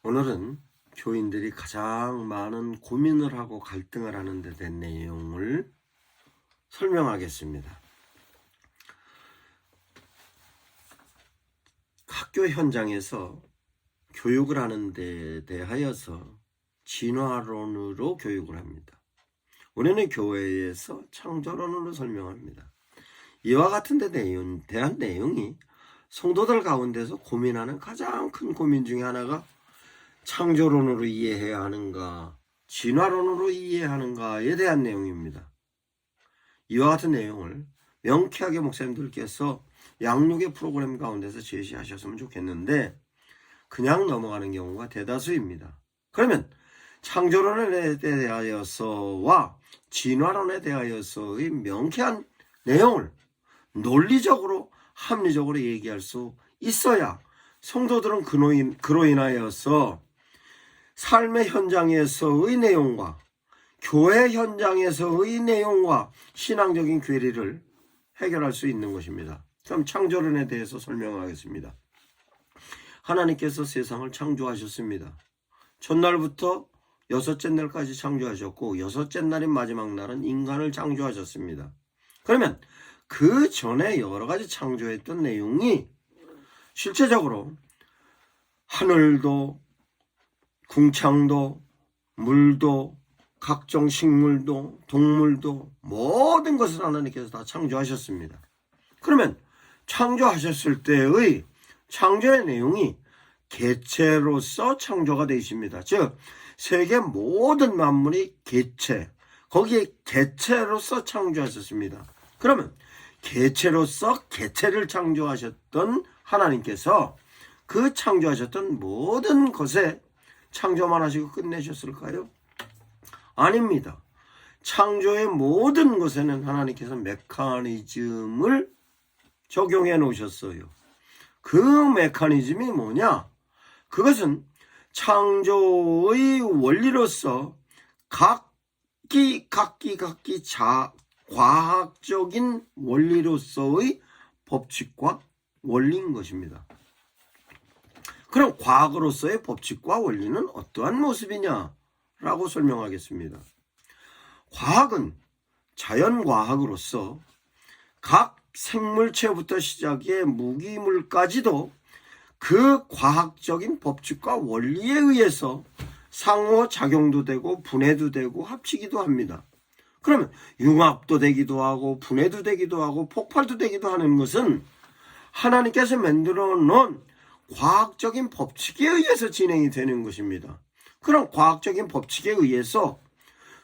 오늘은 교인들이 가장 많은 고민을 하고 갈등을 하는 데 대한 내용을 설명하겠습니다. 학교 현장에서 교육을 하는 데 대하여서 진화론으로 교육을 합니다. 우리는 교회에서 창조론으로 설명합니다. 이와 같은 데 대한 내용이 성도들 가운데서 고민하는 가장 큰 고민 중에 하나가 창조론으로 이해해야 하는가, 진화론으로 이해하는가에 대한 내용입니다. 이와 같은 내용을 명쾌하게 목사님들께서 양육의 프로그램 가운데서 제시하셨으면 좋겠는데 그냥 넘어가는 경우가 대다수입니다. 그러면 창조론에 대하여서와 진화론에 대하여서의 명쾌한 내용을 논리적으로 합리적으로 얘기할 수 있어야 성도들은 그로 인하여서 삶의 현장에서의 내용과 교회 현장에서의 내용과 신앙적인 괴리를 해결할 수 있는 것입니다. 그럼 창조론에 대해서 설명하겠습니다. 하나님께서 세상을 창조하셨습니다. 첫날부터 여섯째 날까지 창조하셨고 여섯째 날인 마지막 날은 인간을 창조하셨습니다. 그러면 그 전에 여러 가지 창조했던 내용이 실제적으로 하늘도 궁창도 물도 각종 식물도 동물도 모든 것을 하나님께서 다 창조하셨습니다. 그러면 창조하셨을 때의 창조의 내용이 개체로서 창조가 되어 있습니다. 즉 세계 모든 만물이 개체, 거기에 개체로서 창조하셨습니다. 그러면 개체로서 개체를 창조하셨던 하나님께서 그 창조하셨던 모든 것에 창조만 하시고 끝내셨을까요? 아닙니다. 창조의 모든 것에는 하나님께서 메커니즘을 적용해 놓으셨어요. 그 메커니즘이 뭐냐? 그것은 창조의 원리로서 각기 과학적인 원리로서의 법칙과 원리인 것입니다. 그럼 과학으로서의 법칙과 원리는 어떠한 모습이냐라고 설명하겠습니다. 과학은 자연과학으로서 각 생물체부터 시작해 무기물까지도 그 과학적인 법칙과 원리에 의해서 상호작용도 되고 분해도 되고 합치기도 합니다. 그러면 융합도 되기도 하고 분해도 되기도 하고 폭발도 되기도 하는 것은 하나님께서 만들어 놓은 과학적인 법칙에 의해서 진행이 되는 것입니다. 그럼 과학적인 법칙에 의해서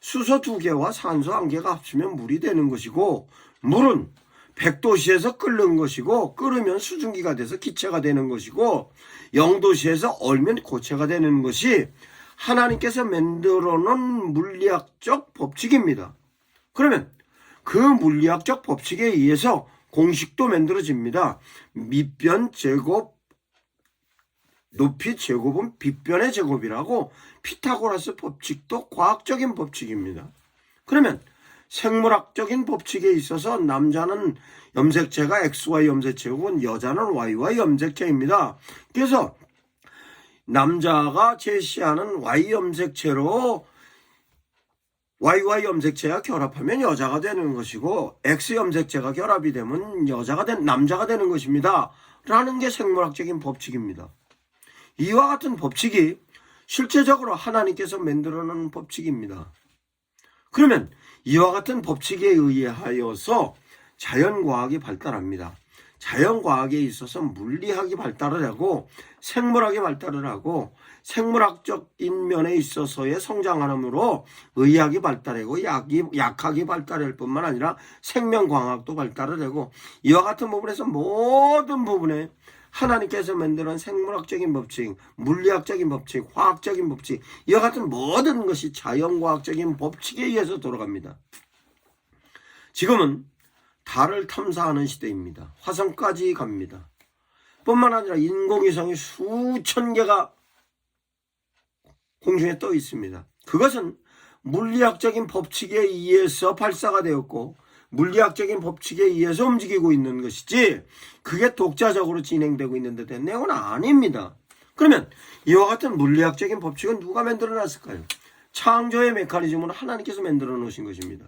수소 2개와 산소 1개가 합치면 물이 되는 것이고 물은 100도씨에서 끓는 것이고 끓으면 수증기가 돼서 기체가 되는 것이고 0도씨에서 얼면 고체가 되는 것이 하나님께서 만들어 놓은 물리학적 법칙입니다. 그러면 그 물리학적 법칙에 의해서 공식도 만들어집니다. 밑변 제곱 높이 제곱은 빗변의 제곱이라고 피타고라스 법칙도 과학적인 법칙입니다. 그러면 생물학적인 법칙에 있어서 남자는 염색체가 XY 염색체고 여자는 YY 염색체입니다. 그래서 남자가 제시하는 Y 염색체로 YY 염색체가 결합하면 여자가 되는 것이고 X 염색체가 결합이 되면 남자가 되는 것입니다. 라는 게 생물학적인 법칙입니다. 이와 같은 법칙이 실제적으로 하나님께서 만들어 놓은 법칙입니다. 그러면 이와 같은 법칙에 의하여서 자연과학이 발달합니다. 자연과학에 있어서 물리학이 발달을 하고 생물학이 발달을 하고 생물학적인 면에 있어서의 성장함으로 의학이 발달하고 약학이 발달할 뿐만 아니라 생명과학도 발달을 하고 이와 같은 부분에서 모든 부분에 하나님께서 만드는 생물학적인 법칙, 물리학적인 법칙, 화학적인 법칙 이와 같은 모든 것이 자연과학적인 법칙에 의해서 돌아갑니다. 지금은 달을 탐사하는 시대입니다. 화성까지 갑니다. 뿐만 아니라 인공위성이 수천 개가 공중에 떠 있습니다. 그것은 물리학적인 법칙에 의해서 발사가 되었고 물리학적인 법칙에 의해서 움직이고 있는 것이지 그게 독자적으로 진행되고 있는 데 대한 내용은 아닙니다. 그러면 이와 같은 물리학적인 법칙은 누가 만들어 놨을까요? 창조의 메커니즘으로 하나님께서 만들어 놓으신 것입니다.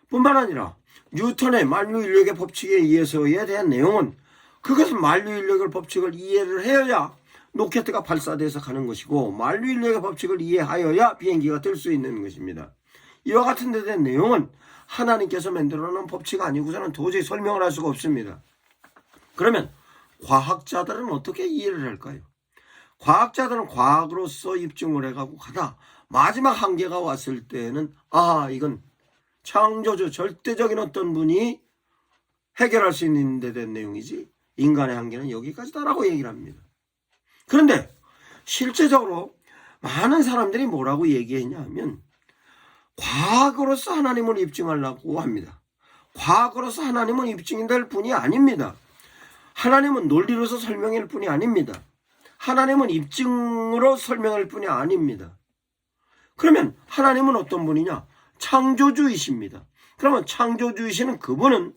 뿐만 아니라 뉴턴의 만유인력의 법칙에 의해서에 대한 내용은 그것은 만유인력의 법칙을 이해를 해야 로켓가 발사돼서 가는 것이고 만유인력의 법칙을 이해하여야 비행기가 뜰 수 있는 것입니다. 이와 같은 데 대한 내용은 하나님께서 만들어 놓은 법칙이 아니고서는 도저히 설명을 할 수가 없습니다. 그러면 과학자들은 어떻게 이해를 할까요? 과학자들은 과학으로서 입증을 해가고 가다 마지막 한계가 왔을 때는 이건 창조주 절대적인 어떤 분이 해결할 수 있는 데 대한 내용이지 인간의 한계는 여기까지다라고 얘기를 합니다. 그런데 실제적으로 많은 사람들이 뭐라고 얘기했냐 하면 과학으로서 하나님을 입증하려고 합니다. 과학으로서 하나님은 입증이 될 뿐이 아닙니다. 하나님은 논리로서 설명할 뿐이 아닙니다. 하나님은 입증으로 설명할 뿐이 아닙니다. 그러면 하나님은 어떤 분이냐? 창조주이십니다. 그러면 창조주이시는 그분은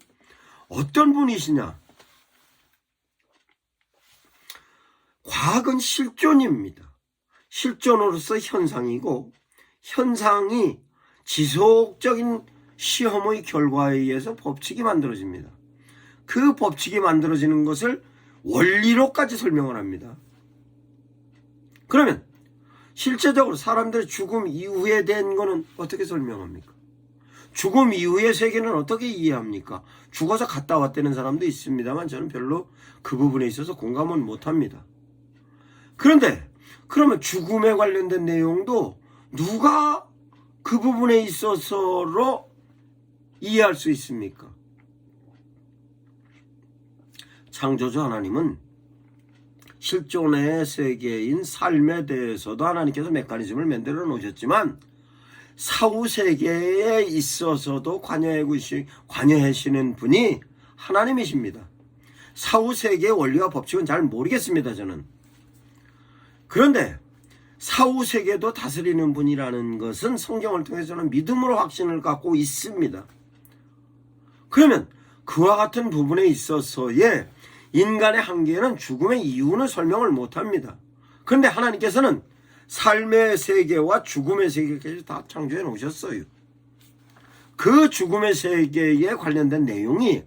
어떤 분이시냐? 과학은 실존입니다. 실존으로서 현상이고 현상이 지속적인 시험의 결과에 의해서 법칙이 만들어집니다. 그 법칙이 만들어지는 것을 원리로까지 설명을 합니다. 그러면 실제적으로 사람들의 죽음 이후에 된 거는 어떻게 설명합니까? 죽음 이후의 세계는 어떻게 이해합니까? 죽어서 갔다 왔다는 사람도 있습니다만 저는 별로 그 부분에 있어서 공감은 못합니다. 그런데 그러면 죽음에 관련된 내용도 누가 그 부분에 있어서로 이해할 수 있습니까? 창조주 하나님은 실존의 세계인 삶에 대해서도 하나님께서 메커니즘을 만들어 놓으셨지만 사후 세계에 있어서도 관여하시는 분이 하나님이십니다. 사후 세계의 원리와 법칙은 잘 모르겠습니다, 저는. 그런데 사후 세계도 다스리는 분이라는 것은 성경을 통해서는 믿음으로 확신을 갖고 있습니다. 그러면 그와 같은 부분에 있어서의 인간의 한계는 죽음의 이유는 설명을 못합니다. 그런데 하나님께서는 삶의 세계와 죽음의 세계까지 다 창조해 놓으셨어요. 그 죽음의 세계에 관련된 내용이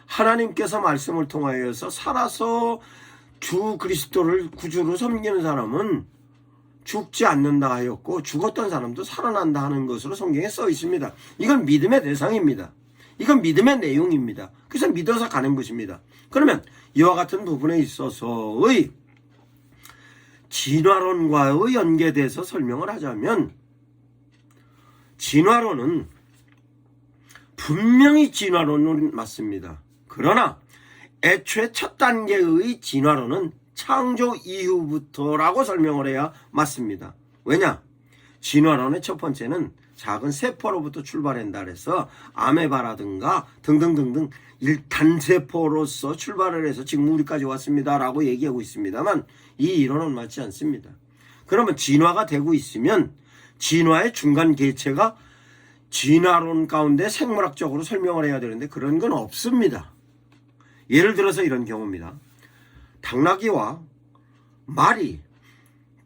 하나님께서 말씀을 통하여서 살아서 주 그리스도를 구주로 섬기는 사람은 죽지 않는다 하였고 죽었던 사람도 살아난다 하는 것으로 성경에 써 있습니다. 이건 믿음의 대상입니다. 이건 믿음의 내용입니다. 그래서 믿어서 가는 것입니다. 그러면 이와 같은 부분에 있어서의 진화론과의 연계돼서 설명을 하자면 진화론은 분명히 진화론은 맞습니다. 그러나 애초에 첫 단계의 진화론은 창조 이후부터라고 설명을 해야 맞습니다. 왜냐? 진화론의 첫 번째는 작은 세포로부터 출발한다 그래서 아메바라든가 등등등등 단세포로서 출발을 해서 지금 우리까지 왔습니다 라고 얘기하고 있습니다만 이 이론은 맞지 않습니다. 그러면 진화가 되고 있으면 진화의 중간 개체가 진화론 가운데 생물학적으로 설명을 해야 되는데 그런 건 없습니다. 예를 들어서 이런 경우입니다. 당나귀와 말이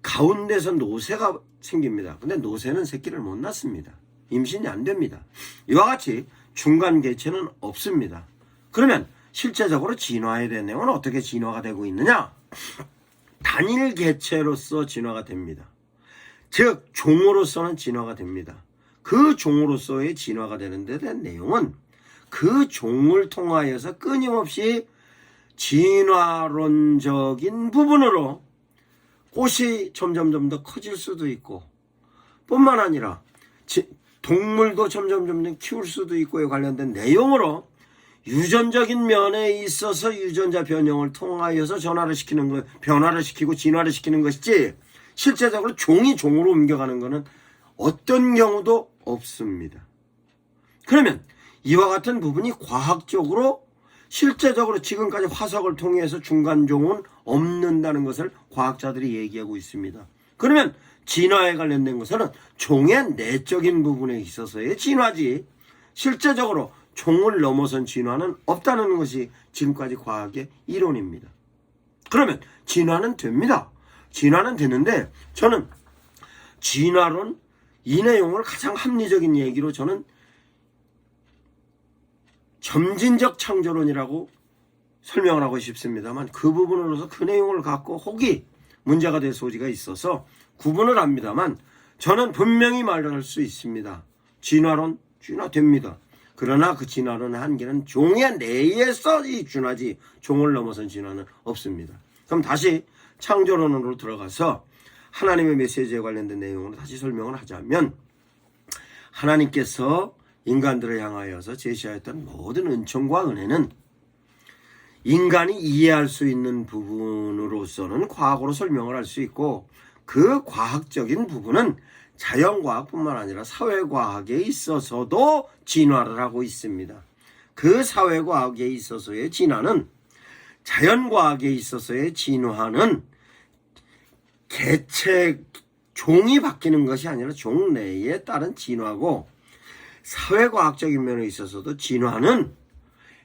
가운데서 노새가 생깁니다. 근데 노새는 새끼를 못 낳습니다. 임신이 안 됩니다. 이와 같이 중간 개체는 없습니다. 그러면 실제적으로 진화에 대한 내용은 어떻게 진화가 되고 있느냐? 단일 개체로서 진화가 됩니다. 즉 종으로서는 진화가 됩니다. 그 종으로서의 진화가 되는 데 대한 내용은 그 종을 통하여서 끊임없이 진화론적인 부분으로 꽃이 점점 더 커질 수도 있고 뿐만 아니라 동물도 점점 키울 수도 있고에 관련된 내용으로 유전적인 면에 있어서 유전자 변형을 통하여서 변화를 시키고 진화를 시키는 것이지 실제적으로 종이 종으로 옮겨가는 것은 어떤 경우도 없습니다. 그러면 이와 같은 부분이 과학적으로 실제적으로 지금까지 화석을 통해서 중간종은 없는다는 것을 과학자들이 얘기하고 있습니다. 그러면 진화에 관련된 것은 종의 내적인 부분에 있어서의 진화지 실제적으로 종을 넘어선 진화는 없다는 것이 지금까지 과학의 이론입니다. 그러면 진화는 됩니다. 진화는 되는데 저는 진화론 이 내용을 가장 합리적인 얘기로 저는 점진적 창조론이라고 설명을 하고 싶습니다만 그 부분으로서 그 내용을 갖고 혹이 문제가 될 소지가 있어서 구분을 합니다만 저는 분명히 말할 수 있습니다. 진화론 진화됩니다. 그러나 그 진화론의 한계는 종의 내에서 이 진화지 종을 넘어선 진화는 없습니다. 그럼 다시 창조론으로 들어가서 하나님의 메시지에 관련된 내용으로 다시 설명을 하자면 하나님께서 인간들을 향하여서 제시하였던 모든 은총과 은혜는 인간이 이해할 수 있는 부분으로서는 과학으로 설명을 할 수 있고 그 과학적인 부분은 자연과학뿐만 아니라 사회과학에 있어서도 진화를 하고 있습니다. 그 사회과학에 있어서의 진화는 자연과학에 있어서의 진화는 개체 종이 바뀌는 것이 아니라 종 내에 따른 진화고 사회과학적인 면에 있어서도 진화는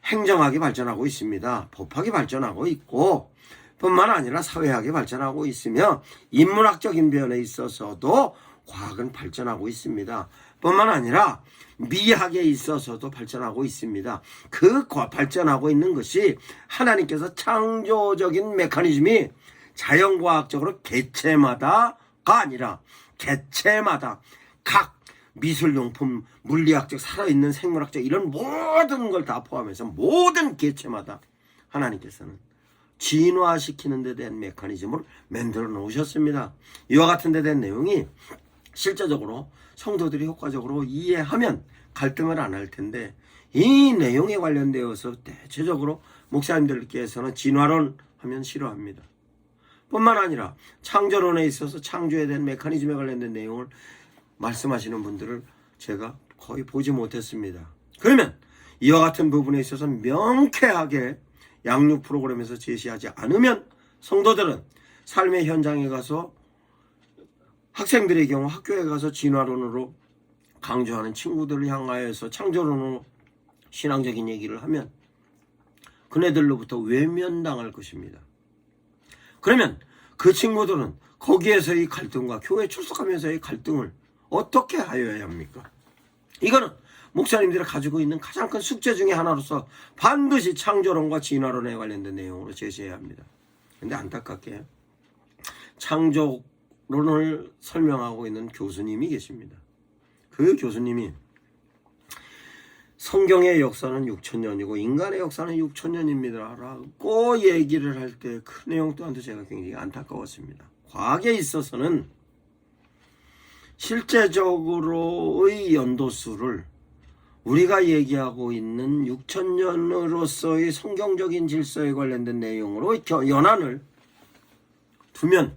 행정학이 발전하고 있습니다. 법학이 발전하고 있고 뿐만 아니라 사회학이 발전하고 있으며 인문학적인 면에 있어서도 과학은 발전하고 있습니다. 뿐만 아니라 미학에 있어서도 발전하고 있습니다. 그 발전하고 있는 것이 하나님께서 창조적인 메커니즘이 자연과학적으로 개체마다가 아니라 개체마다 각 미술용품, 물리학적, 살아있는 생물학적 이런 모든 걸 다 포함해서 모든 개체마다 하나님께서는 진화시키는 데 대한 메커니즘을 만들어 놓으셨습니다. 이와 같은 데 대한 내용이 실제적으로 성도들이 효과적으로 이해하면 갈등을 안 할 텐데 이 내용에 관련되어서 대체적으로 목사님들께서는 진화론 하면 싫어합니다. 뿐만 아니라 창조론에 있어서 창조에 대한 메커니즘에 관련된 내용을 말씀하시는 분들을 제가 거의 보지 못했습니다. 그러면 이와 같은 부분에 있어서 명쾌하게 양육 프로그램에서 제시하지 않으면 성도들은 삶의 현장에 가서 학생들의 경우 학교에 가서 진화론으로 강조하는 친구들을 향하여서 창조론으로 신앙적인 얘기를 하면 그네들로부터 외면당할 것입니다. 그러면 그 친구들은 거기에서의 갈등과 교회 출석하면서의 갈등을 어떻게 하여야 합니까? 이거는 목사님들이 가지고 있는 가장 큰 숙제 중에 하나로서 반드시 창조론과 진화론에 관련된 내용으로 제시해야 합니다. 그런데 안타깝게 창조론을 설명하고 있는 교수님이 계십니다. 그 교수님이 성경의 역사는 6,000년이고 인간의 역사는 6,000년입니다 라고 얘기를 할 때 그 내용 또한도 제가 굉장히 안타까웠습니다. 과학에 있어서는 실제적으로의 연도수를 우리가 얘기하고 있는 6,000년으로서의 성경적인 질서에 관련된 내용으로 연한을 두면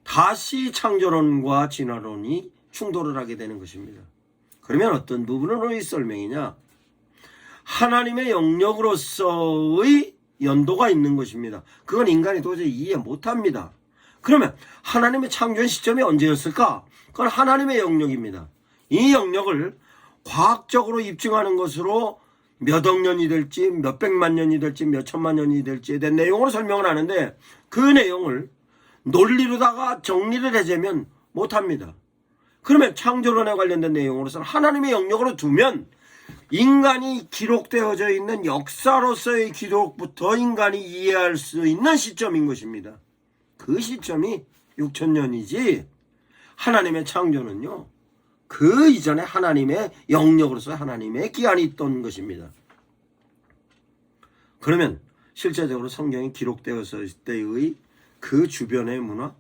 다시 창조론과 진화론이 충돌을 하게 되는 것입니다. 그러면 어떤 부분으로의 설명이냐? 하나님의 영역으로서의 연도가 있는 것입니다. 그건 인간이 도저히 이해 못합니다. 그러면 하나님의 창조의 시점이 언제였을까? 그건 하나님의 영역입니다. 이 영역을 과학적으로 입증하는 것으로 몇 억 년이 될지 몇 백만 년이 될지 몇 천만 년이 될지에 대한 내용으로 설명을 하는데 그 내용을 논리로다가 정리를 해재면 못합니다. 그러면 창조론에 관련된 내용으로서는 하나님의 영역으로 두면 인간이 기록되어져 있는 역사로서의 기록부터 인간이 이해할 수 있는 시점인 것입니다. 그 시점이 6,000년이지 하나님의 창조는요. 그 이전에 하나님의 영역으로서 하나님의 기한이 있던 것입니다. 그러면 실제적으로 성경이 기록되었을 때의 그 주변의 문화,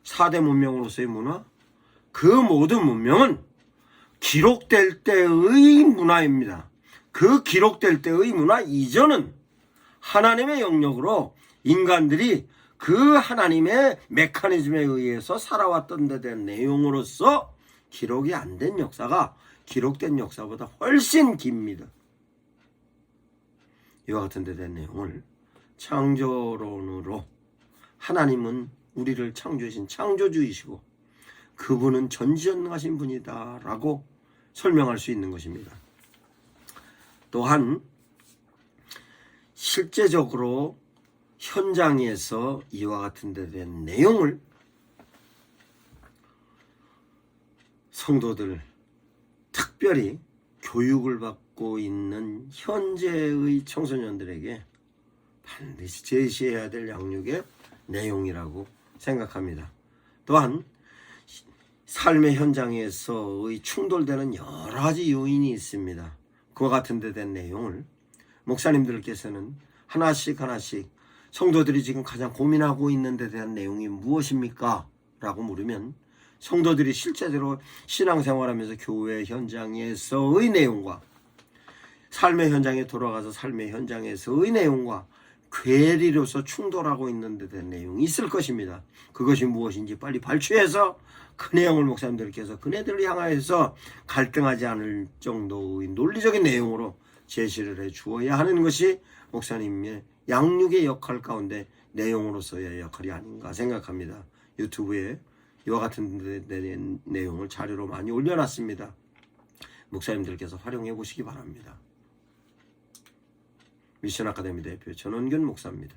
4대 문명으로서의 문화, 그 모든 문명은 기록될 때의 문화입니다. 그 기록될 때의 문화 이전은 하나님의 영역으로 인간들이 그 하나님의 메커니즘에 의해서 살아왔던 데 대한 내용으로서 기록이 안 된 역사가 기록된 역사보다 훨씬 깁니다. 이와 같은 데 대한 내용을 창조론으로 하나님은 우리를 창조하신 창조주이시고 그분은 전지전능하신 분이다 라고 설명할 수 있는 것입니다. 또한 실제적으로 현장에서 이와 같은 데 대한 내용을 성도들, 특별히 교육을 받고 있는 현재의 청소년들에게 반드시 제시해야 될 양육의 내용이라고 생각합니다. 또한 삶의 현장에서의 충돌되는 여러 가지 요인이 있습니다. 그와 같은 데 대한 내용을 목사님들께서는 하나씩 성도들이 지금 가장 고민하고 있는 데 대한 내용이 무엇입니까? 라고 물으면 성도들이 실제로 신앙생활하면서 교회 현장에서의 내용과 삶의 현장에 돌아가서 삶의 현장에서의 내용과 괴리로서 충돌하고 있는 데 대한 내용이 있을 것입니다. 그것이 무엇인지 빨리 발췌해서 그 내용을 목사님들께서 그네들을 향하여서 갈등하지 않을 정도의 논리적인 내용으로 제시를 해 주어야 하는 것이 목사님의 양육의 역할 가운데 내용으로서의 역할이 아닌가 생각합니다. 유튜브에 이와 같은 내용을 자료로 많이 올려놨습니다. 목사님들께서 활용해 보시기 바랍니다. 미션 아카데미 대표 전원균 목사입니다.